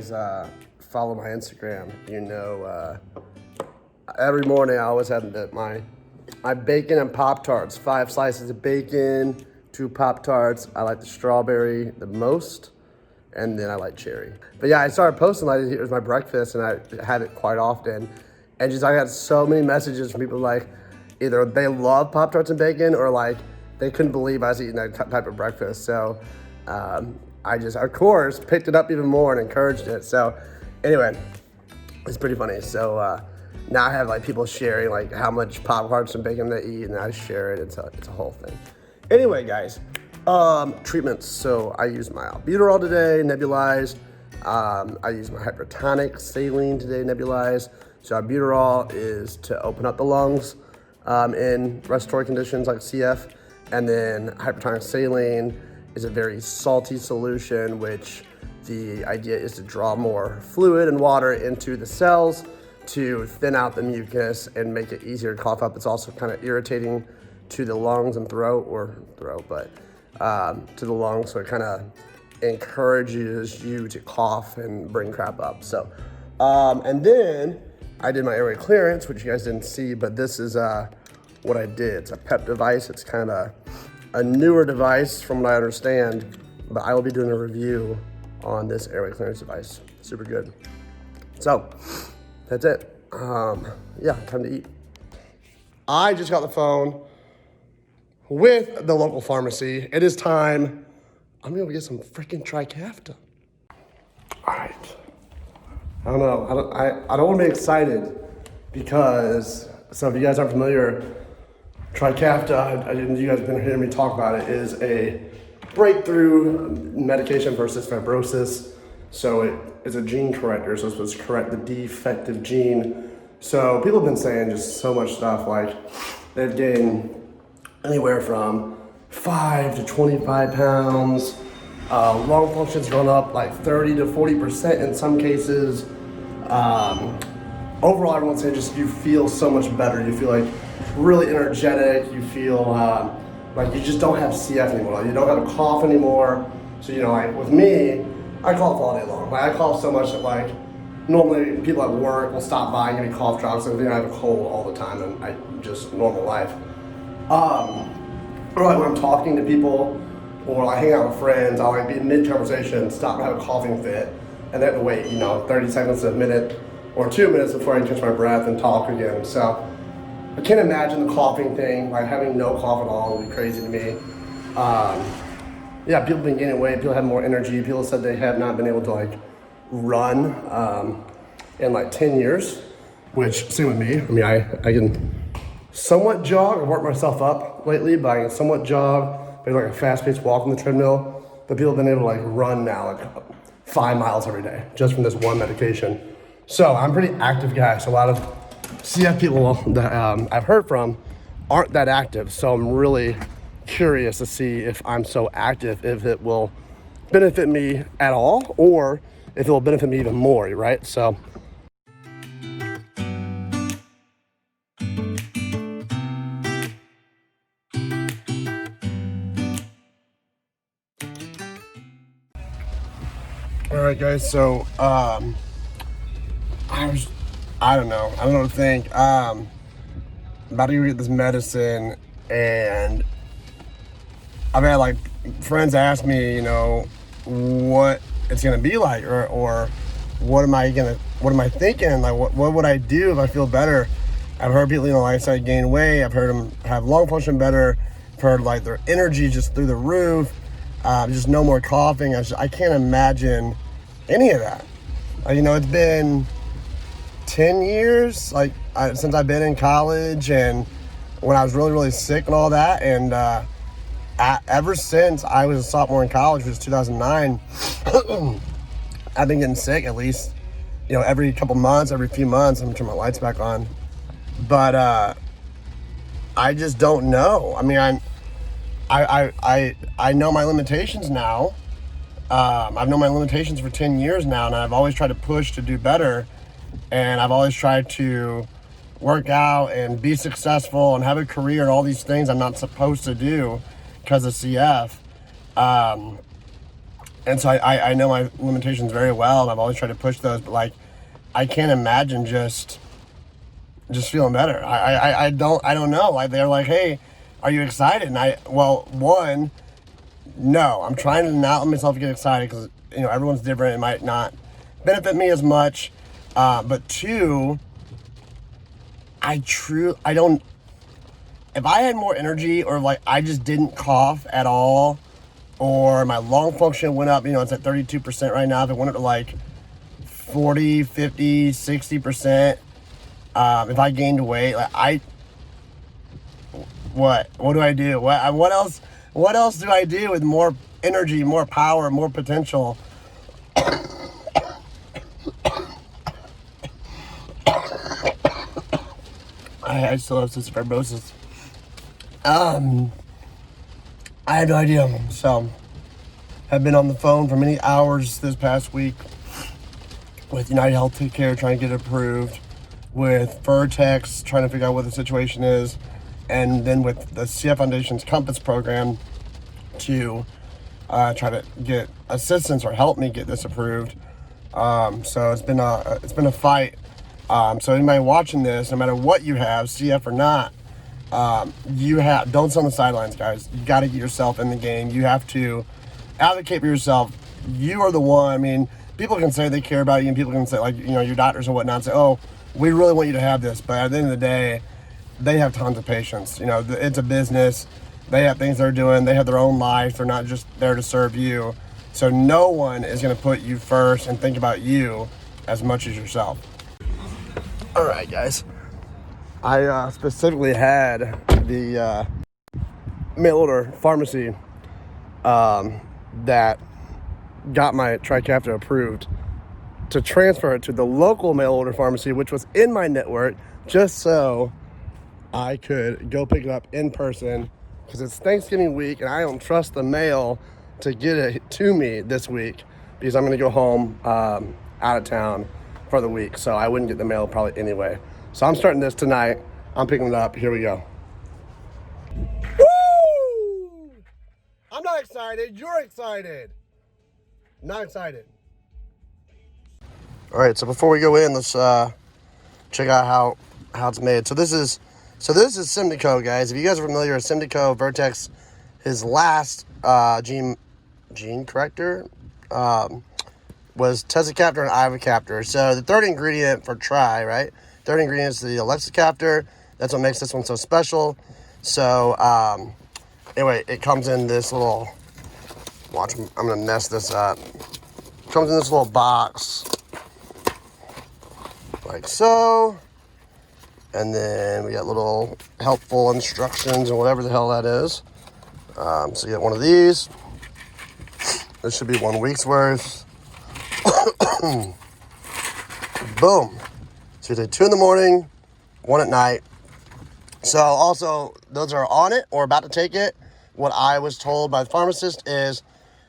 guys follow my Instagram, you know, every morning I always have my bacon and Pop-Tarts. 5 slices of bacon, 2 Pop-Tarts. I like the strawberry the most, and then I like cherry. But yeah, I started posting like it was my breakfast, and I had it quite often. And just I got so many messages from people like either they love Pop-Tarts and bacon or like they couldn't believe I was eating that type of breakfast. So I just, of course, picked it up even more and encouraged it. So anyway, it's pretty funny. So now I have like people sharing like how much Pop-Tarts and bacon they eat, and I share it. It's a whole thing. Anyway, guys, treatments. So I use my albuterol today, nebulized. I use my hypertonic saline today, nebulized. So albuterol is to open up the lungs in respiratory conditions like CF, and then hypertonic saline is a very salty solution, which the idea is to draw more fluid and water into the cells to thin out the mucus and make it easier to cough up. It's also kind of irritating to the lungs and to the lungs, so it kind of encourages you to cough and bring crap up. So, and then I did my airway clearance, which you guys didn't see, but this is what I did. It's a PEP device. It's kind of a newer device from what I understand, but I will be doing a review on this airway clearance device. Super good. So that's it. Yeah, time to eat. I just got the phone with the local pharmacy. It is time. I'm gonna get some freaking Trikafta. All right. I don't know. I don't want to be excited because some of you guys aren't familiar. Trikafta, you guys have been hearing me talk about it, is a breakthrough medication for cystic fibrosis. So it is a gene corrector, so it's supposed to correct the defective gene. So people have been saying just so much stuff, like they've gained anywhere from 5 to 25 pounds. Lung function's gone up like 30 to 40% in some cases. Overall, everyone's saying just you feel so much better. You feel like really energetic. You feel like you just don't have CF anymore. You don't have a cough anymore. So, you know, like with me, I cough all day long. Like I cough so much that like normally people at work will stop by and give me cough drops. And I have a cold all the time, and I just normal life. Or like when I'm talking to people or like hang out with friends, I'll like be in mid-conversation, stop and have a coughing fit, and they have to wait, 30 seconds to a minute or 2 minutes before I catch my breath and talk again. So I can't imagine the coughing thing, like having no cough at all would be crazy to me. Yeah, people have been gaining weight, people have more energy, people said they have not been able to like run in like 10 years, which same with me. I mean, I can somewhat jog. I've worked myself up lately, but I can somewhat jog. Maybe like a fast-paced walk on the treadmill. But people have been able to like run now like 5 miles every day just from this one medication. So I'm a pretty active guy. So a lot of CF people that I've heard from aren't that active. So I'm really curious to see if I'm so active, if it will benefit me at all, or if it will benefit me even more, right? So. All right, guys, so I don't know what to think. About to go get this medicine, and I've had like friends ask me, what it's gonna be like, or what am I thinking? Like, what would I do if I feel better? I've heard people, like I said, gain weight. I've heard them have lung function better. I've heard like their energy just through the roof. Just no more coughing. I can't imagine any of that. It's been 10 years since I've been in college, and when I was really, really sick and all that. And ever since I was a sophomore in college, which was 2009, I've been getting sick at least, every couple months, every few months. I'm gonna turn my lights back on. But I just don't know. I mean, I know my limitations now. I've known my limitations for 10 years now, and I've always tried to push to do better. And I've always tried to work out and be successful and have a career and all these things I'm not supposed to do because of CF. And so I know my limitations very well, and I've always tried to push those, but like, I can't imagine just feeling better. I don't know. Like, they're like, hey, are you excited? And well, one, no, I'm trying to not let myself get excited because, you know, everyone's different. It might not benefit me as much. But two, I don't, if I had more energy, or like I just didn't cough at all, or my lung function went up, you know, it's at 32% right now. If it went up to like 40, 50, 60%, if I gained weight, like what do I do? What else do I do with more energy, more power, more potential? I still have cystic fibrosis. I had no idea. So, have been on the phone for many hours this past week with United Healthcare trying to get it approved, with Vertex trying to figure out what the situation is, and then with the CF Foundation's Compass program to try to get assistance or help me get this approved. So it's been a fight. So anybody watching this, no matter what you have, CF or not, don't sit on the sidelines, guys. You got to get yourself in the game. You have to advocate for yourself. You are the one. I mean, people can say they care about you, and people can say, like, you know, your doctors and whatnot, say, oh, we really want you to have this. But at the end of the day, they have tons of patience. You know, it's a business. They have things they're doing. They have their own life. They're not just there to serve you. So no one is going to put you first and think about you as much as yourself. All right, guys. I specifically had the mail order pharmacy that got my Trikafta approved to transfer it to the local mail order pharmacy, which was in my network, just so I could go pick it up in person, because it's Thanksgiving week and I don't trust the mail to get it to me this week, because I'm going to go home out of town for the week, so I wouldn't get the mail probably anyway. So I'm starting this tonight. I'm picking it up. Here we go. Woo! I'm not excited. You're excited. Not excited. All right, so before we go in, let's check out how it's made. So this is Symdeco, guys. If you guys are familiar with Symdeco, Vertex, his last gene corrector was tezacaftor and ivacaftor. So the third ingredient for right? Third ingredient is the alexicaftor. That's what makes this one so special. So anyway, it comes in this little, watch, I'm gonna mess this up. It comes in this little box, like so. And then we got little helpful instructions and whatever the hell that is. So you get one of these. This should be 1 week's worth. Boom. So you take 2 in the morning, 1 at night. So also, those are on it or about to take it, what I was told by the pharmacist is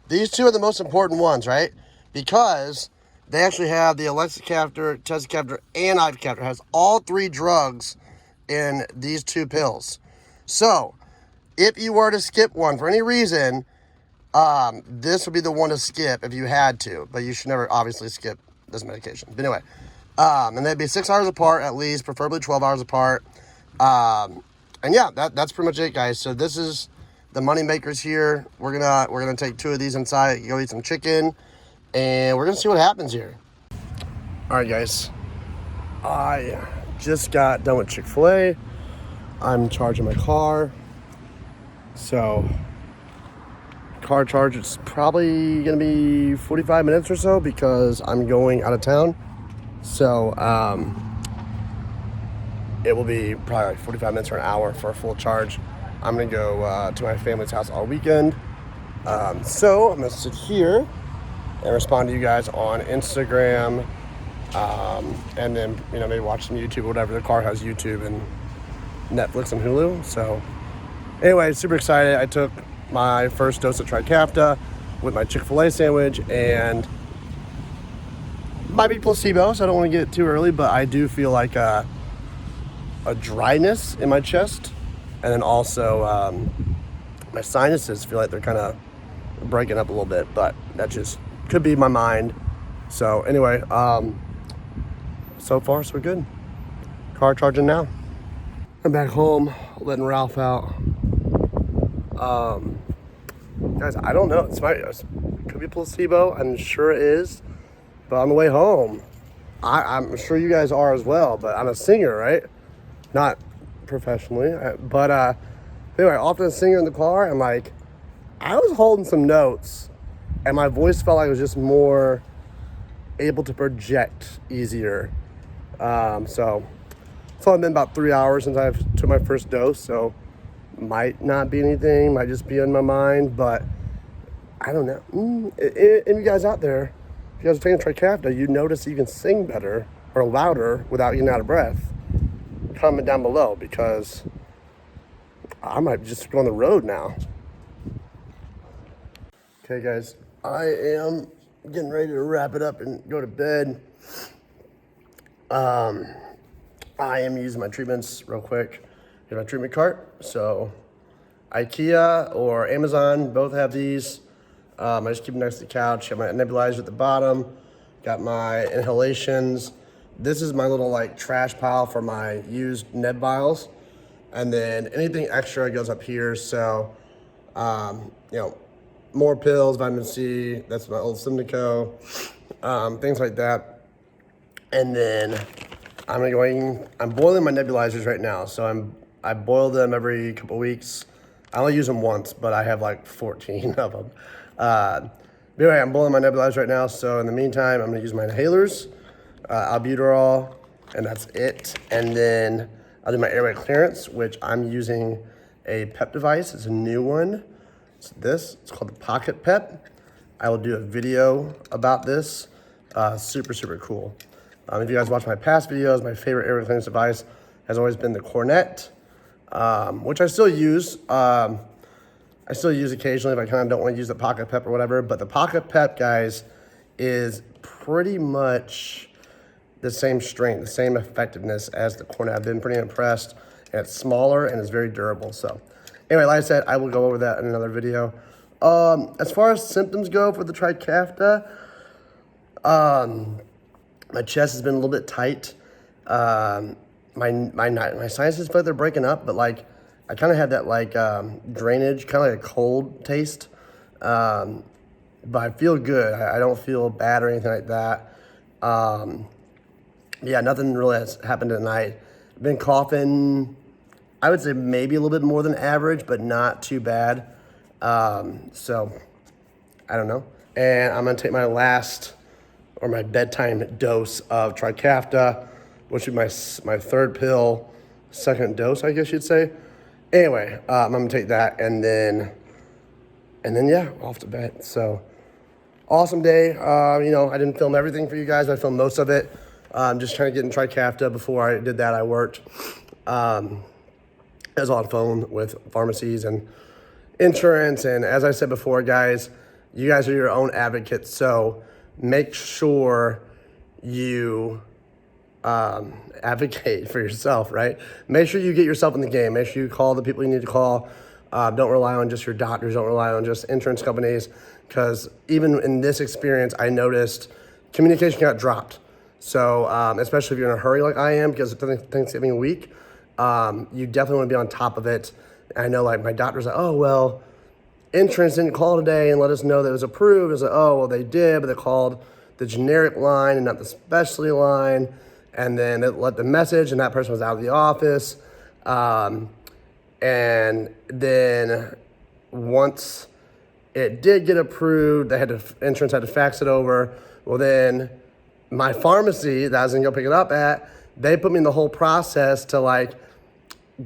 these 2 are the most important ones, right? Because they actually have the alexicaftor, tezacaftor, and ivacaftor. It has all 3 drugs in these 2 pills. So if you were to skip one for any reason, this would be the one to skip if you had to, but you should never obviously skip this medication. But anyway, and they'd be 6 hours apart at least, preferably 12 hours apart. And yeah, that's pretty much it, guys. So this is the money makers here. We're gonna take 2 of these inside, go eat some chicken, and we're gonna see what happens here. All right, guys. I just got done with Chick-fil-A. I'm charging my car. So car charge is probably gonna be 45 minutes or so because I'm going out of town. So it will be probably like 45 minutes or an hour for a full charge. I'm gonna go to my family's house all weekend. So I'm gonna sit here and respond to you guys on Instagram, and then maybe watch some YouTube or whatever. The car has YouTube and Netflix and Hulu. So anyway, super excited. I took my first dose of Trikafta with my Chick-fil-A sandwich, and might be placebo, so I don't want to get it too early, but I do feel like a dryness in my chest, and then also my sinuses feel like they're kind of breaking up a little bit, but That just could be my mind. So anyway, so far so good. Car charging now. I'm back home, letting Ralph out. Guys, I don't know. It could be placebo. I'm sure it is. But on the way home, I'm sure you guys are as well. But I'm a singer, right? Not professionally. But anyway, often a singer in the car. And like, I was holding some notes. And my voice felt like it was just more able to project easier. So it's only been about 3 hours since I took my first dose. So might not be anything, might just be in my mind, but I don't know. And you guys out there, if you guys are taking Trikafta, you notice you can sing better or louder without getting out of breath. Comment down below, because I might just go on the road now. Okay guys, I am getting ready to wrap it up and go to bed. I am using my treatments real quick. Here's my treatment cart. So IKEA or Amazon both have these. I just keep them next to the couch. Got my nebulizer at the bottom. Got my inhalations. This is my little like trash pile for my used neb vials. And then anything extra goes up here. So, more pills, vitamin C. That's my old Simnico. Things like that. And then I'm boiling my nebulizers right now. So I boil them every couple weeks. I only use them once, but I have like 14 of them. But anyway, I'm boiling my nebulizers right now. So in the meantime, I'm gonna use my inhalers, albuterol, and that's it. And then I'll do my airway clearance, which I'm using a PEP device. It's a new one. It's called the Pocket PEP. I will do a video about this. Super, super cool. If you guys watch my past videos, my favorite airway clearance device has always been the Cornet, which I still use. I still use occasionally if I kind of don't want to use the Pocket PEP or whatever. But the Pocket PEP, guys, is pretty much the same strength, the same effectiveness as the Cornet. I've been pretty impressed. And it's smaller and it's very durable. So anyway, like I said, I will go over that in another video. As far as symptoms go for the Trikafta, my chest has been a little bit tight. My sinuses feel like they're breaking up, but like I kind of had that like drainage, kind of like a cold taste. But I feel good. I don't feel bad or anything like that. Yeah, nothing really has happened tonight. I've been coughing, I would say maybe a little bit more than average, but not too bad. So I don't know. And I'm gonna take my last or my bedtime dose of Trikafta, which would be my third pill, second dose, I guess you'd say. Anyway, I'm gonna take that and then yeah, off to bed. So awesome day. I didn't film everything for you guys. I filmed most of it. Just trying to get in Trikafta. Before I did that, I worked. I was on the phone with pharmacies and insurance. And as I said before, guys, you guys are your own advocates. So make sure you advocate for yourself, right? Make sure you get yourself in the game. Make sure you call the people you need to call. Don't rely on just your doctors. Don't rely on just insurance companies. Because even in this experience, I noticed communication got dropped. So especially if you're in a hurry like I am, because it's Thanksgiving week, you definitely want to be on top of it. I know like my doctor's like, oh, well, insurance didn't call today and let us know that it was approved. It's like, oh, well, they did, but they called the generic line and not the specialty line. And then it let the message, and that person was out of the office. And then once it did get approved, insurance had to fax it over. Well, then my pharmacy that I was gonna go pick it up at, they put me in the whole process to like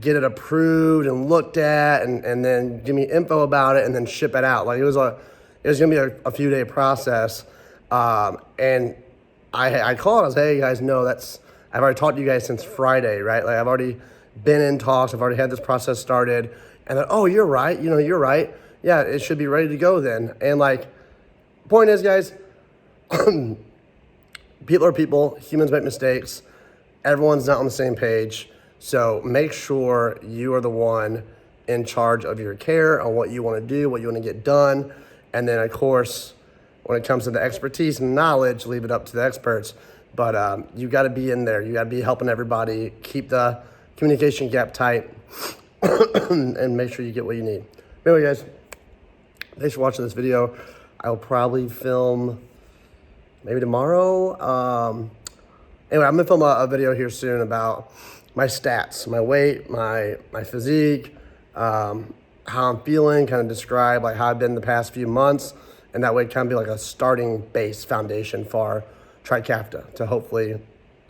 get it approved and looked at and then give me info about it and then ship it out. Like it was gonna be a few day process. And I called, I was like, hey guys, no, I've already talked to you guys since Friday, right? Like I've already been in talks, I've already had this process started. And then, oh, you're right, you're right. Yeah, it should be ready to go then. And like, point is, guys, people are people, humans make mistakes. Everyone's not on the same page. So make sure you are the one in charge of your care on what you want to do, what you want to get done. And then of course, when it comes to the expertise and knowledge, leave it up to the experts. But you got to be in there. You got to be helping everybody, keep the communication gap tight, and make sure you get what you need. Anyway, guys, thanks for watching this video. I'll probably film maybe tomorrow. Anyway, I'm gonna film a video here soon about my stats, my weight, my physique, how I'm feeling, kind of describe like how I've been the past few months, and that way kind of be like a starting base foundation for Trikafta to hopefully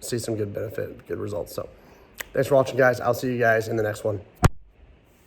see some good benefit, good results. So thanks for watching, guys. I'll see you guys in the next one.